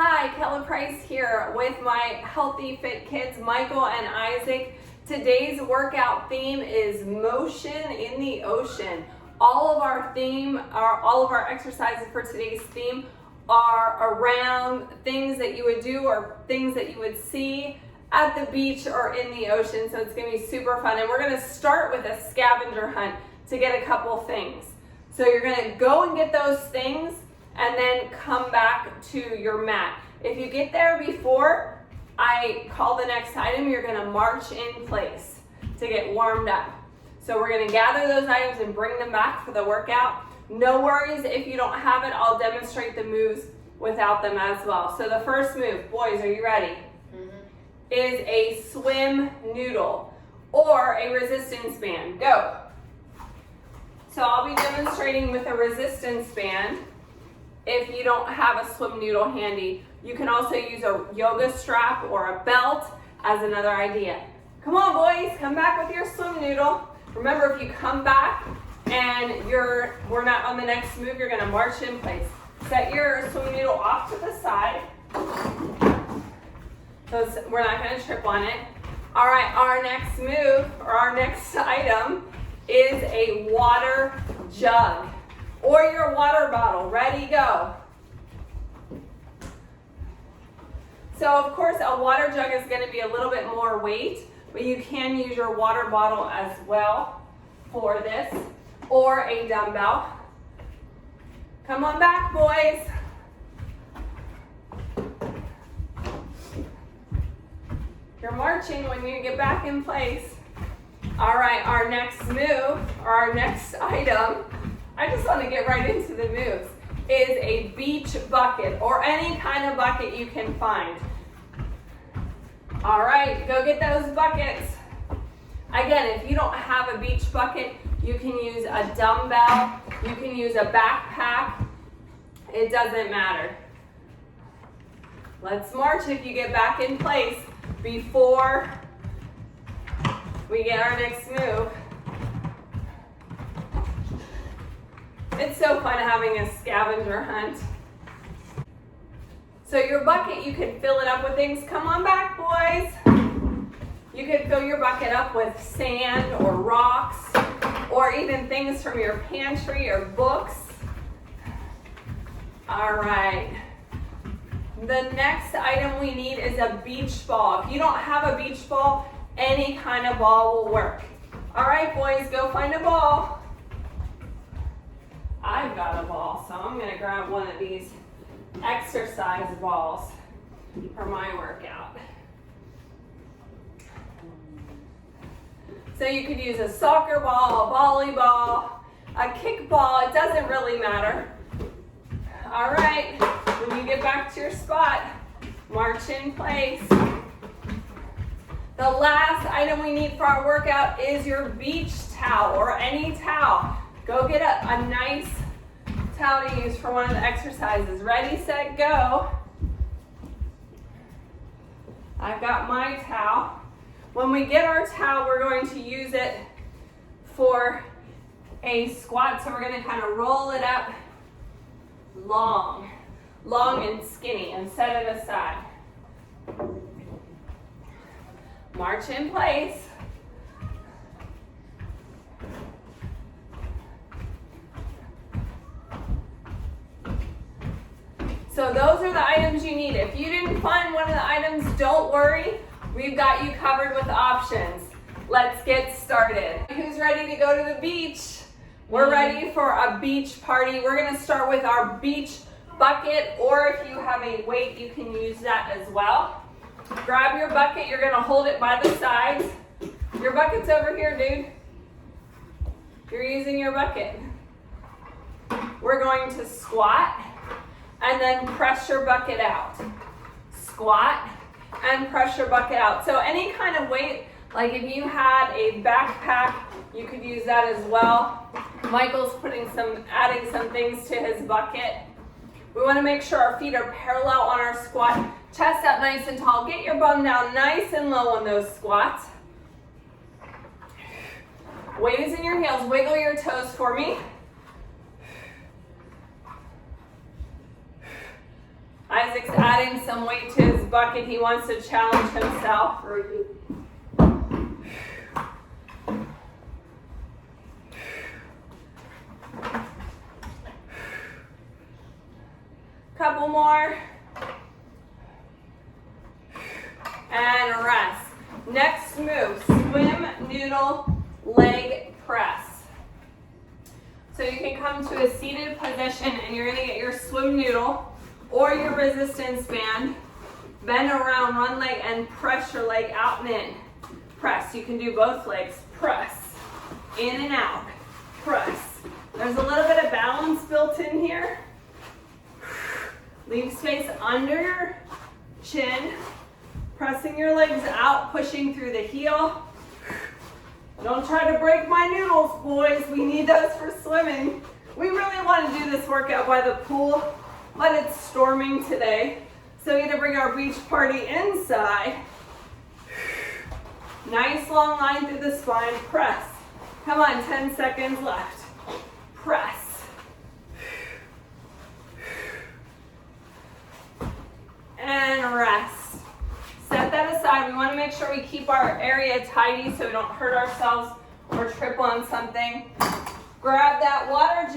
Hi, Kelly Price here with my Healthy Fit Kids, Michael and Isaac. Today's workout theme is motion in the ocean. All of our exercises for today's theme are around things that you would do or things that you would see at the beach or in the ocean. So it's gonna be super fun. And we're gonna start with a scavenger hunt to get a couple things. So you're gonna go and get those things and then come back to your mat. If you get there before I call the next item, you're gonna march in place to get warmed up. So we're gonna gather those items and bring them back for the workout. No worries if you don't have it, I'll demonstrate the moves without them as well. So the first move, boys, are you ready? Is a swim noodle or a resistance band. Go. So I'll be demonstrating with a resistance band. If you don't have a swim noodle handy, you can also use a yoga strap or a belt as another idea. Come on, boys, come back with your swim noodle. Remember, if you come back and we're not on the next move, you're gonna march in place. Set your swim noodle off to the side. So we're not gonna trip on it. All right, our next move or our next item is a water jug or your water bottle. Ready, go. So of course a water jug is going to be a little bit more weight, but you can use your water bottle as well for this, or a dumbbell. Come on back, boys. You're marching when you get back in place. All right, our next move, or our next item, I just want to get right into the moves, is a beach bucket or any kind of bucket you can find. All right, go get those buckets. Again, if you don't have a beach bucket, you can use a dumbbell, you can use a backpack, it doesn't matter. Let's march if you get back in place before we get our next move. It's so fun having a scavenger hunt. So your bucket, you can fill it up with things. Come on back, boys. You can fill your bucket up with sand or rocks or even things from your pantry or books. All right. The next item we need is a beach ball. If you don't have a beach ball, any kind of ball will work. All right, boys, go find a ball. I've got a ball, so I'm gonna grab one of these exercise balls for my workout. So you could use a soccer ball, a volleyball, a kickball, it doesn't really matter. All right, when you get back to your spot, march in place. The last item we need for our workout is your beach towel or any towel. Go get a nice towel to use for one of the exercises. Ready, set, go. I've got my towel. When we get our towel, we're going to use it for a squat. So we're going to kind of roll it up long and skinny and set it aside. March in place. So those are the items you need. If you didn't find one of the items, don't worry. We've got you covered with options. Let's get started. Who's ready to go to the beach? We're ready for a beach party. We're gonna start with our beach bucket, or if you have a weight, you can use that as well. Grab your bucket, you're gonna hold it by the sides. Your bucket's over here, dude. You're using your bucket. We're going to squat and then press your bucket out. Squat and press your bucket out. So any kind of weight, like if you had a backpack, you could use that as well. Michael's adding some things to his bucket. We want to make sure our feet are parallel on our squat. Chest up nice and tall. Get your bum down nice and low on those squats. Weight is in your heels. Wiggle your toes for me. Isaac's adding some weight to his bucket. He wants to challenge himself. Couple more. And rest. Next move, swim, noodle, leg press. So you can come to a seated position and you're gonna get your swim noodle or your resistance band. Bend around one leg and press your leg out and in. Press, you can do both legs. Press, in and out, press. There's a little bit of balance built in here. Leave space under your chin. Pressing your legs out, pushing through the heel. Don't try to break my noodles, boys. We need those for swimming. We really want to do this workout by the pool, but it's storming today. So we get to bring our beach party inside. Nice long line through the spine. Press. Come on, 10 seconds left. Press. And rest. Set that aside. We want to make sure we keep our area tidy so we don't hurt ourselves or trip on something. Grab that water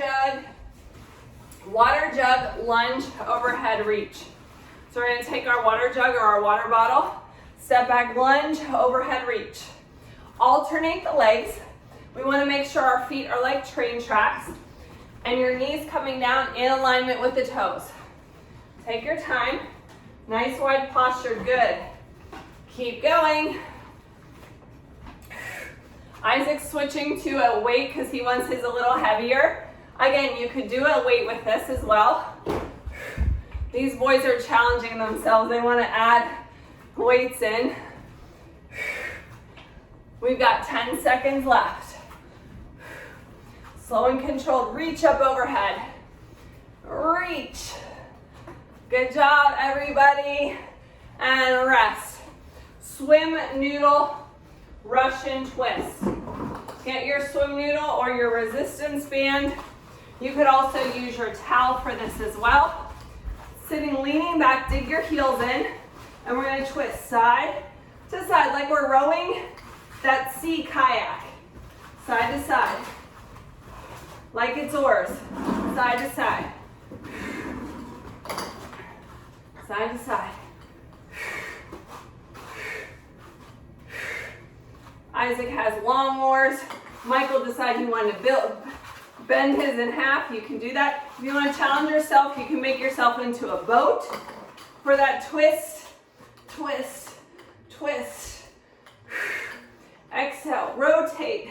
jug, lunge, overhead reach. So we're going to take our water jug or our water bottle, step back, lunge, overhead reach. Alternate the legs. We want to make sure our feet are like train tracks and your knees coming down in alignment with the toes. Take your time. Nice wide posture, good. Keep going. Isaac's switching to a weight because he wants his a little heavier. Again, you could do a weight with this as well. These boys are challenging themselves. They want to add weights in. We've got 10 seconds left. Slow and controlled. Reach up overhead. Reach. Good job, everybody. And rest. Swim, noodle, Russian twist. Get your swim noodle or your resistance band. You could also use your towel for this as well. Sitting, leaning back, dig your heels in, and we're going to twist side to side like we're rowing that sea kayak. Side to side. Like it's oars. Side to side. Side to side. Isaac has long oars. Michael decided he wanted to bend his in half. You can do that. If you want to challenge yourself, you can make yourself into a boat for that twist, twist, twist. Exhale, rotate.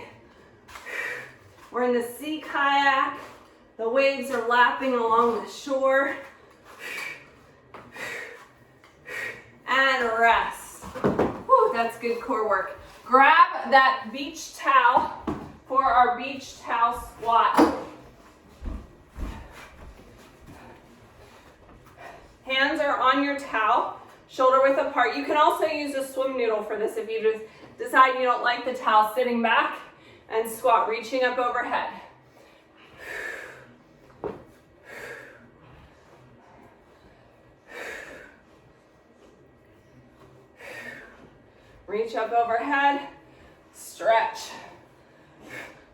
We're in the sea kayak. The waves are lapping along the shore. And rest. Whew, that's good core work. Grab that beach towel for our beach towel squat. Hands are on your towel, shoulder width apart. You can also use a swim noodle for this if you just decide you don't like the towel. Sitting back and squat, reaching up overhead. Reach up overhead, stretch.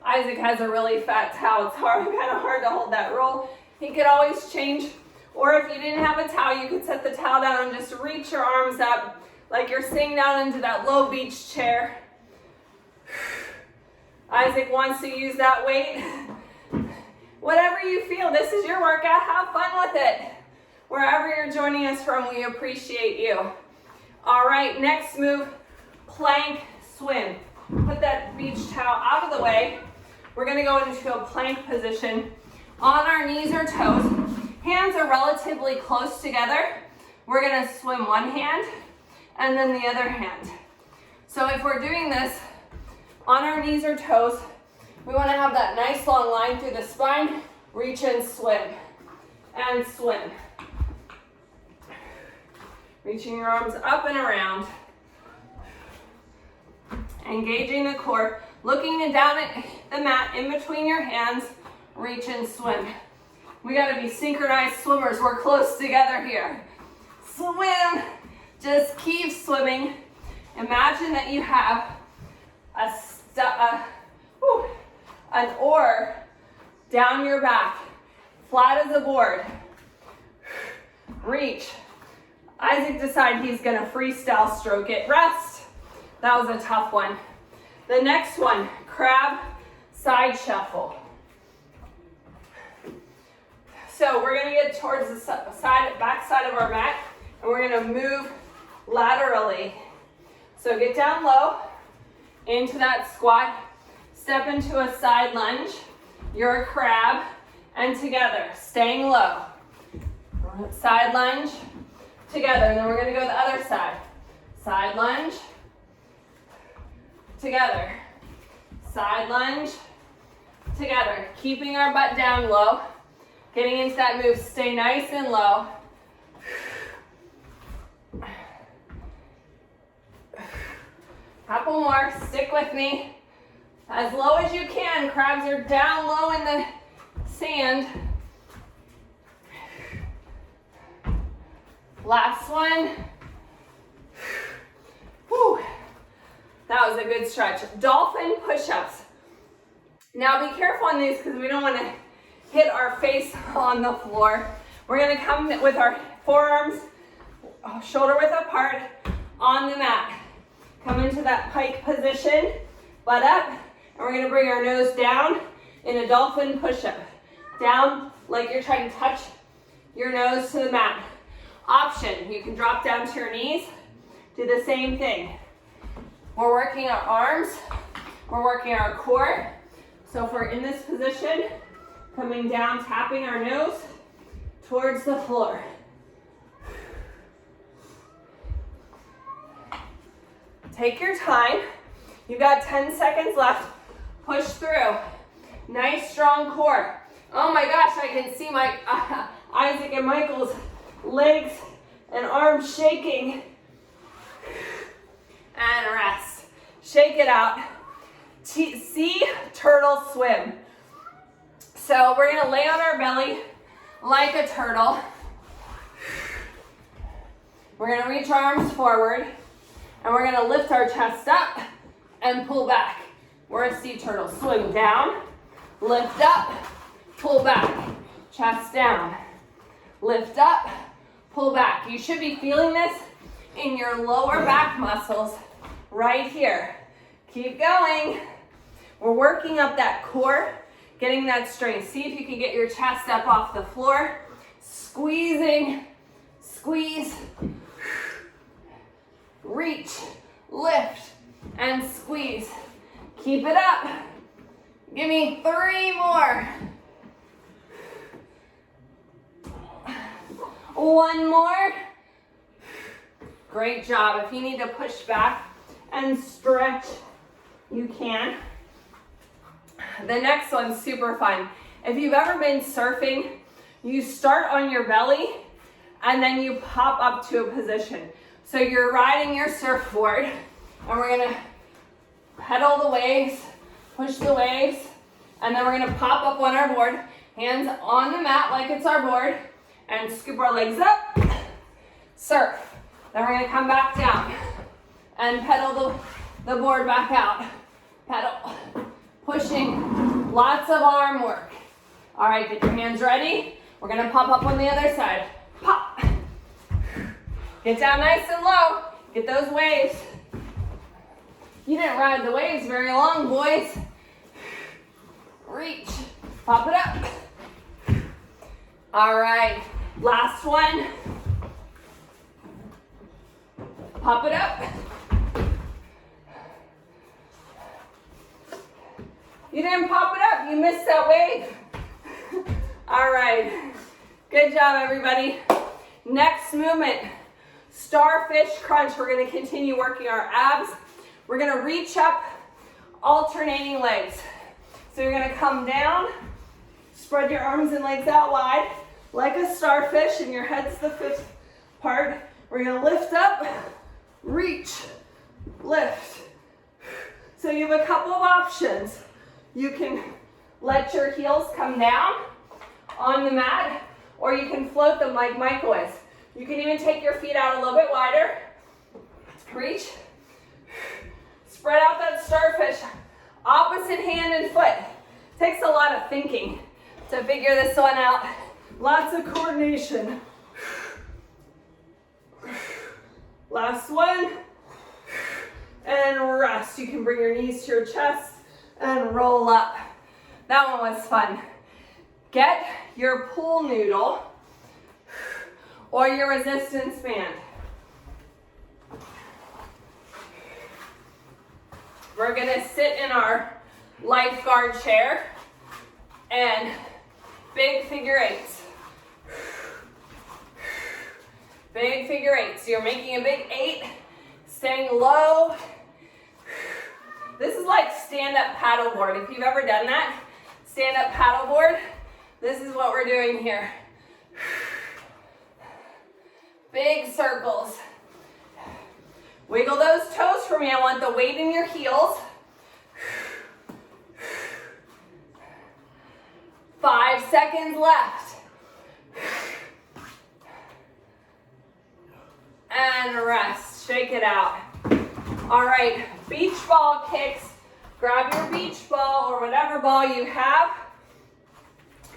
Isaac has a really fat towel. It's kind of hard to hold that roll. He could always change, or if you didn't have a towel, you could set the towel down and just reach your arms up like you're sitting down into that low beach chair. Isaac wants to use that weight. Whatever you feel, this is your workout. Have fun with it. Wherever you're joining us from, we appreciate you. All right, next move. Plank swim. Put that beach towel out of the way. We're going to go into a plank position on our knees or toes. Hands are relatively close together. We're going to swim one hand and then the other hand. So if we're doing this on our knees or toes, we want to have that nice long line through the spine. Reach and swim. And swim. Reaching your arms up and around. Engaging the core, looking down at the mat in between your hands, reach and swim. We got to be synchronized swimmers. We're close together here. swim. Just keep swimming. Imagine that you have an oar down your back, flat as a board. Reach. Isaac decided he's gonna freestyle stroke it. Rest. That was a tough one. The next one, crab side shuffle. So we're gonna get towards the back side of our mat, and we're gonna move laterally. So get down low, into that squat, step into a side lunge, you're a crab, and together, staying low. Side lunge, together, and then we're gonna go the other side. Side lunge, together. Side lunge, together. Keeping our butt down low, getting into that move, stay nice and low. Couple more, stick with me. As low as you can, crabs are down low in the sand. Last one. Whew. That was a good stretch. Dolphin push-ups. Now be careful on these because we don't want to hit our face on the floor. We're going to come with our forearms shoulder width apart on the mat. Come into that pike position, butt up, and we're going to bring our nose down in a dolphin push-up. Down like you're trying to touch your nose to the mat. Option, you can drop down to your knees, do the same thing. We're working our arms, we're working our core. So if we're in this position, coming down, tapping our nose towards the floor. Take your time. You've got 10 seconds left. Push through. Nice, strong core. Oh my gosh, I can see my Isaac and Michael's legs and arms shaking. And rest. Shake it out. See turtle swim. So we're gonna lay on our belly like a turtle. We're gonna reach our arms forward, and we're gonna lift our chest up and pull back. We're a sea turtle. Swim down, lift up, pull back. Chest down, lift up, pull back. You should be feeling this in your lower back muscles right here. Keep going. We're working up that core, getting that strength. See if you can get your chest up off the floor. Squeezing, squeeze, reach, lift, and squeeze. Keep it up. Give me 3 more. 1 more. Great job. If you need to push back and stretch, you can. The next one's super fun. If you've ever been surfing, you start on your belly and then you pop up to a position. So you're riding your surfboard, and we're gonna pedal the waves, push the waves, and then we're gonna pop up on our board, hands on the mat like it's our board, and scoop our legs up, surf. Then we're gonna come back down and pedal the board back out. Pedal, pushing, lots of arm work. All right, get your hands ready. We're gonna pop up on the other side. Pop. Get down nice and low. Get those waves. You didn't ride the waves very long, boys. Reach. Pop it up. All right, last one. Pop it up. You didn't pop it up, you missed that wave. All right, good job everybody. Next movement, Starfish Crunch. We're gonna continue working our abs. We're gonna reach up, alternating legs. So you're gonna come down, spread your arms and legs out wide, like a starfish, and your head's the fifth part. We're gonna lift up, reach, lift. So you have a couple of options. You can let your heels come down on the mat, or you can float them like Michael is. You can even take your feet out a little bit wider. Reach. Spread out that starfish. Opposite hand and foot. Takes a lot of thinking to figure this one out. Lots of coordination. Last one. And rest. You can bring your knees to your chest and roll up. That one was fun. Get your pull noodle or your resistance band. We're gonna sit in our lifeguard chair and big figure eights. Big figure eights. You're making a big 8, staying low. This is like stand-up paddleboard. If you've ever done that, stand-up paddleboard, this is what we're doing here. Big circles. Wiggle those toes for me. I want the weight in your heels. 5 seconds left. And rest. Shake it out. All right, beach ball kicks. Grab your beach ball or whatever ball you have.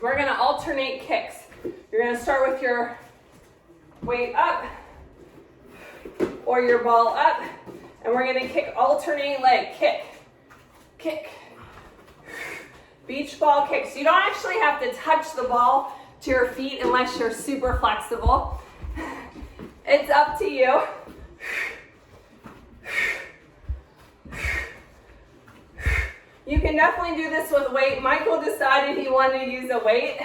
We're gonna alternate kicks. You're gonna start with your weight up or your ball up, and we're gonna kick alternate leg. Kick, kick. Beach ball kicks. You don't actually have to touch the ball to your feet unless you're super flexible. It's up to you. You can definitely do this with weight. Michael decided he wanted to use a weight.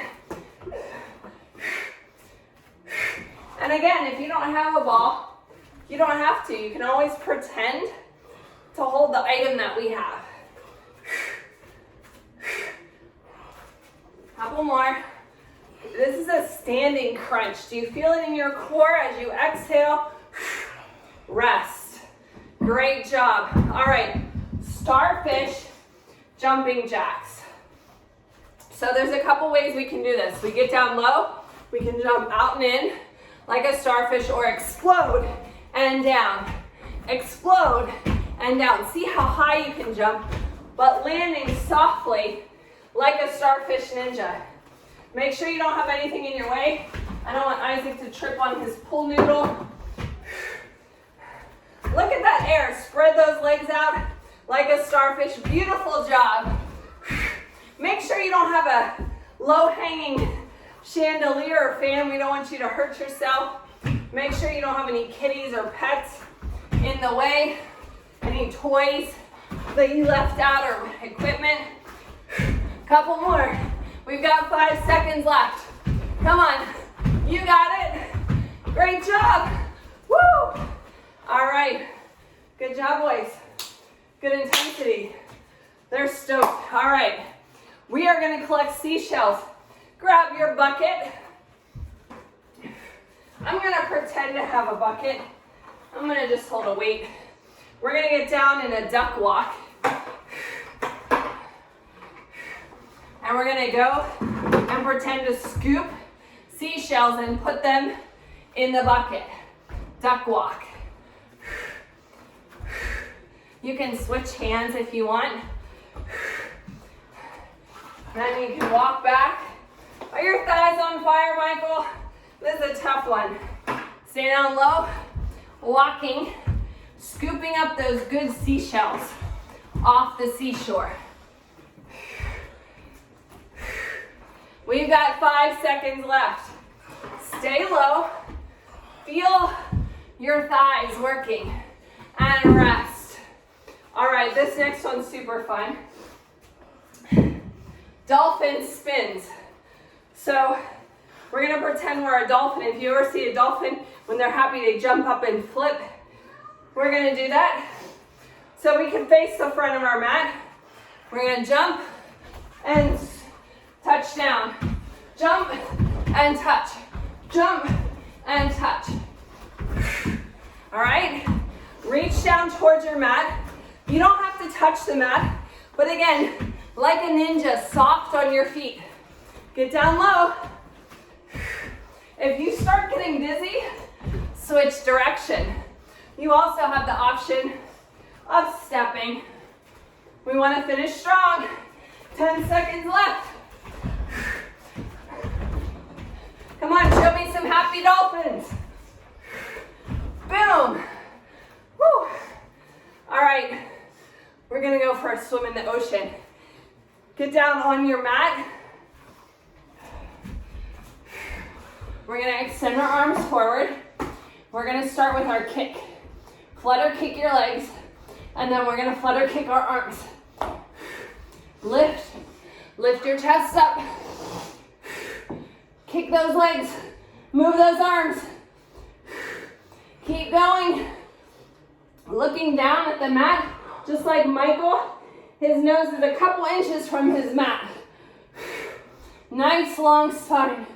And again, if you don't have a ball, you don't have to. You can always pretend to hold the item that we have. Couple more. This is a standing crunch. Do you feel it in your core as you exhale? Rest. Great job. All right, starfish jumping jacks. So there's a couple ways we can do this. We get down low, we can jump out and in like a starfish, or explode and down. Explode and down. See how high you can jump, but landing softly like a starfish ninja. Make sure you don't have anything in your way. I don't want Isaac to trip on his pull noodle. Look at that air. Spread those legs out like a starfish. Beautiful job. Make sure you don't have a low-hanging chandelier or fan. We don't want you to hurt yourself. Make sure you don't have any kitties or pets in the way. Any toys that you left out or equipment. Couple more. We've got 5 seconds left. Come on. You got it. Great job. Woo! All right. Good job, boys. Good intensity. They're stoked. All right. We are going to collect seashells. Grab your bucket. I'm going to pretend to have a bucket. I'm going to just hold a weight. We're going to get down in a duck walk. And we're going to go and pretend to scoop seashells and put them in the bucket. Duck walk. You can switch hands if you want. Then you can walk back. Are your thighs on fire, Michael? This is a tough one. Stay down low, walking, scooping up those good seashells off the seashore. We've got 5 seconds left. Stay low. Feel your thighs working. And rest. All right, this next one's super fun. Dolphin spins. So we're gonna pretend we're a dolphin. If you ever see a dolphin, when they're happy, they jump up and flip. We're gonna do that. So we can face the front of our mat. We're gonna jump and touch down. Jump and touch. Jump and touch. All right? Reach down towards your mat. You don't have to touch the mat, but again, like a ninja, soft on your feet. Get down low. If you start getting dizzy, switch direction. You also have the option of stepping. We want to finish strong. 10 seconds left. Come on, show me some happy dolphins. Boom. Woo. All right, we're gonna go for a swim in the ocean. Get down on your mat. We're gonna extend our arms forward. We're gonna start with our kick. Flutter kick your legs, and then we're gonna flutter kick our arms. Lift your chest up. Kick those legs, move those arms. Keep going. Looking down at the mat, just like Michael, his nose is a couple inches from his mat. Nice long spine.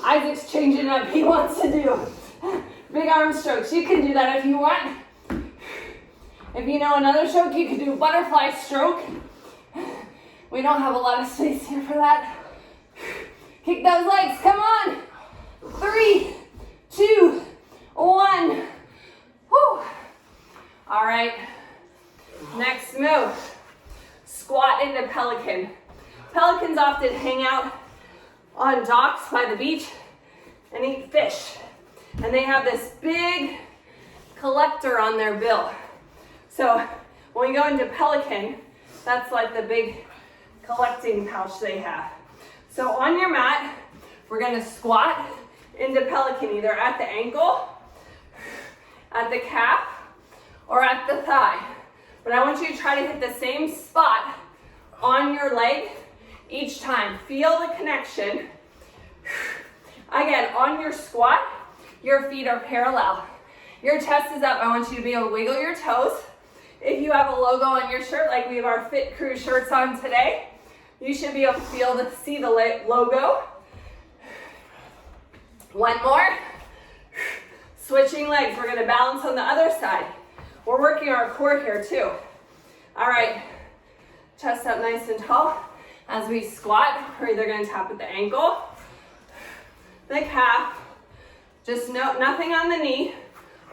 Isaac's changing up, he wants to do big arm strokes. You can do that if you want. If you know another stroke, you can do butterfly stroke. We don't have a lot of space here for that. Kick those legs, come on. 3, 2, 1. Woo. All right, next move. Squat into Pelican. Pelicans often hang out on docks by the beach and eat fish. And they have this big collector on their bill. So when we go into Pelican, that's like the big collecting pouch they have. So on your mat, we're gonna squat into Pelican, either at the ankle, at the calf, or at the thigh. But I want you to try to hit the same spot on your leg each time. Feel the connection. Again, on your squat, your feet are parallel. Your chest is up. I want you to be able to wiggle your toes. If you have a logo on your shirt, like we have our Fit Crew shirts on today, you should be able to see the logo. One more. Switching legs. We're gonna balance on the other side. We're working our core here too. All right, chest up nice and tall. As we squat, we're either gonna tap at the ankle, the calf, just nothing on the knee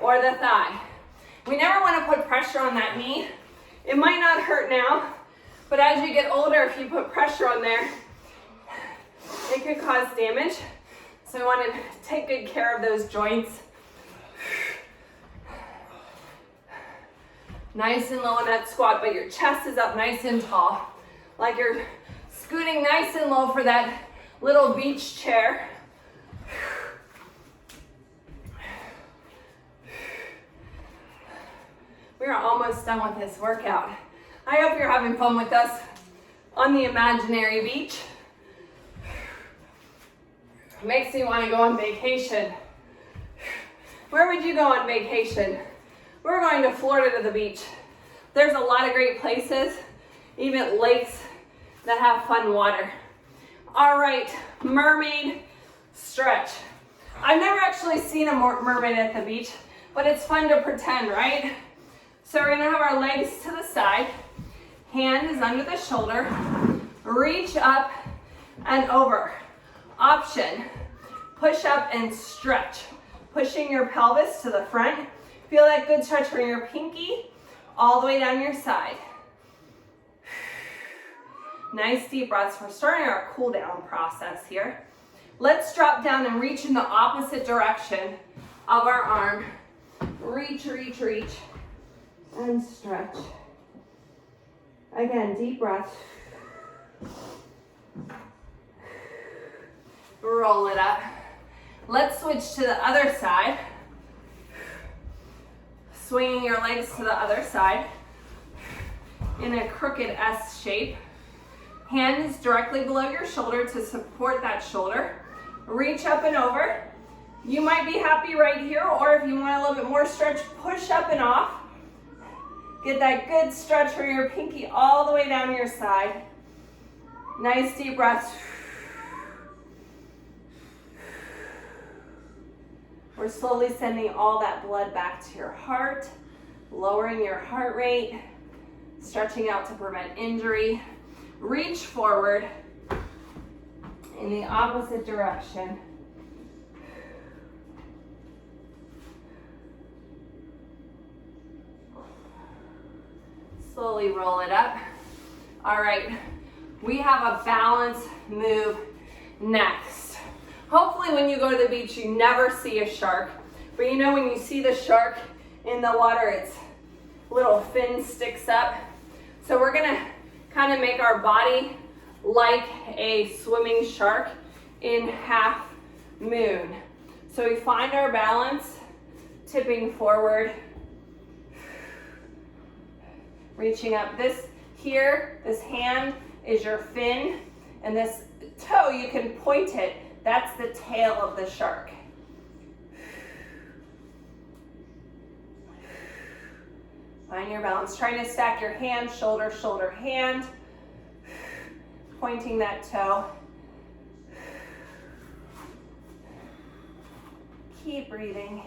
or the thigh. We never wanna put pressure on that knee. It might not hurt now, but as you get older, if you put pressure on there, it could cause damage. So we wanna take good care of those joints. Nice and low in that squat, but your chest is up nice and tall. Like you're scooting nice and low for that little beach chair. We are almost done with this workout. I hope you're having fun with us on the imaginary beach. Makes me want to go on vacation. Where would you go on vacation? We're going to Florida to the beach. There's a lot of great places, even lakes that have fun water. All right, mermaid stretch. I've never actually seen a mermaid at the beach, but it's fun to pretend, right? So we're gonna have our legs to the side, hand is under the shoulder, reach up and over. Option, push up and stretch. Pushing your pelvis to the front. Feel that good stretch from your pinky all the way down your side. Nice deep breaths. We're starting our cool down process here. Let's drop down and reach in the opposite direction of our arm. Reach, reach, reach, and stretch. Again, deep breath. Roll it up. Let's switch to the other side. Swinging your legs to the other side in a crooked S shape. Hands directly below your shoulder to support that shoulder. Reach up and over. You might be happy right here, or if you want a little bit more stretch, push up and off. Get that good stretch from your pinky all the way down your side. Nice deep breaths. We're slowly sending all that blood back to your heart, lowering your heart rate, stretching out to prevent injury. Reach forward in the opposite direction. Slowly roll it up. All right, we have a balance move next. Hopefully when you go to the beach, you never see a shark. But you know when you see the shark in the water, its little fin sticks up. So we're gonna kind of make our body like a swimming shark in half moon. So we find our balance, tipping forward, reaching up. This here, this hand is your fin, and this toe, you can point it. That's the tail of the shark. Find your balance. Trying to stack your hand, shoulder, shoulder, hand. Pointing that toe. Keep breathing.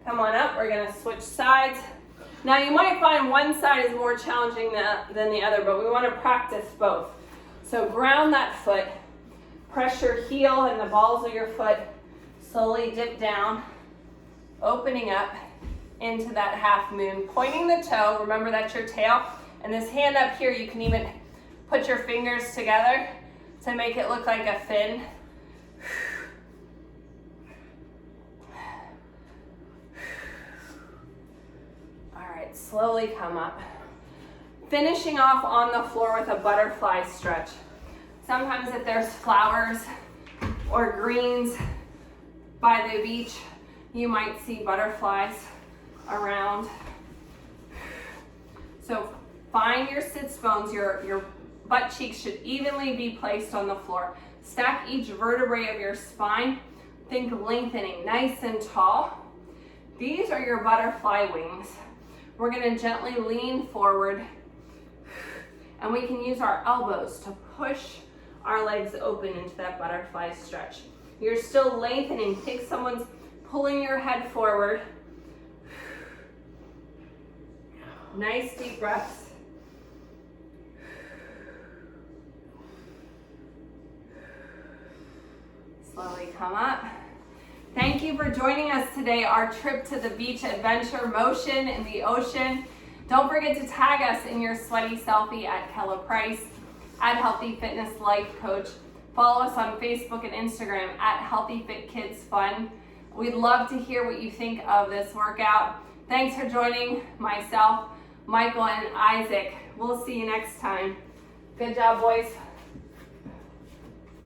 Come on up. We're going to switch sides. Now you might find one side is more challenging than the other, but we want to practice both. So ground that foot. Press your heel and the balls of your foot. Slowly dip down. Opening up into that half moon. Pointing the toe. Remember that's your tail. And this hand up here, you can even put your fingers together to make it look like a fin. All right, slowly come up. Finishing off on the floor with a butterfly stretch. Sometimes if there's flowers or greens by the beach, you might see butterflies around. So find your sits bones, your butt cheeks should evenly be placed on the floor. Stack each vertebrae of your spine. Think lengthening, nice and tall. These are your butterfly wings. We're going to gently lean forward, and we can use our elbows to push our legs open into that butterfly stretch. You're still lengthening. Think someone's pulling your head forward. Nice deep breaths. Slowly come up. Thank you for joining us today, our trip to the beach adventure, motion in the ocean. Don't forget to tag us in your sweaty selfie at Kella Price, at Healthy Fitness Life Coach. Follow us on Facebook and Instagram at Healthy Fit Kids Fun. We'd love to hear what you think of this workout. Thanks for joining myself, Michael, and Isaac. We'll see you next time. Good job, boys.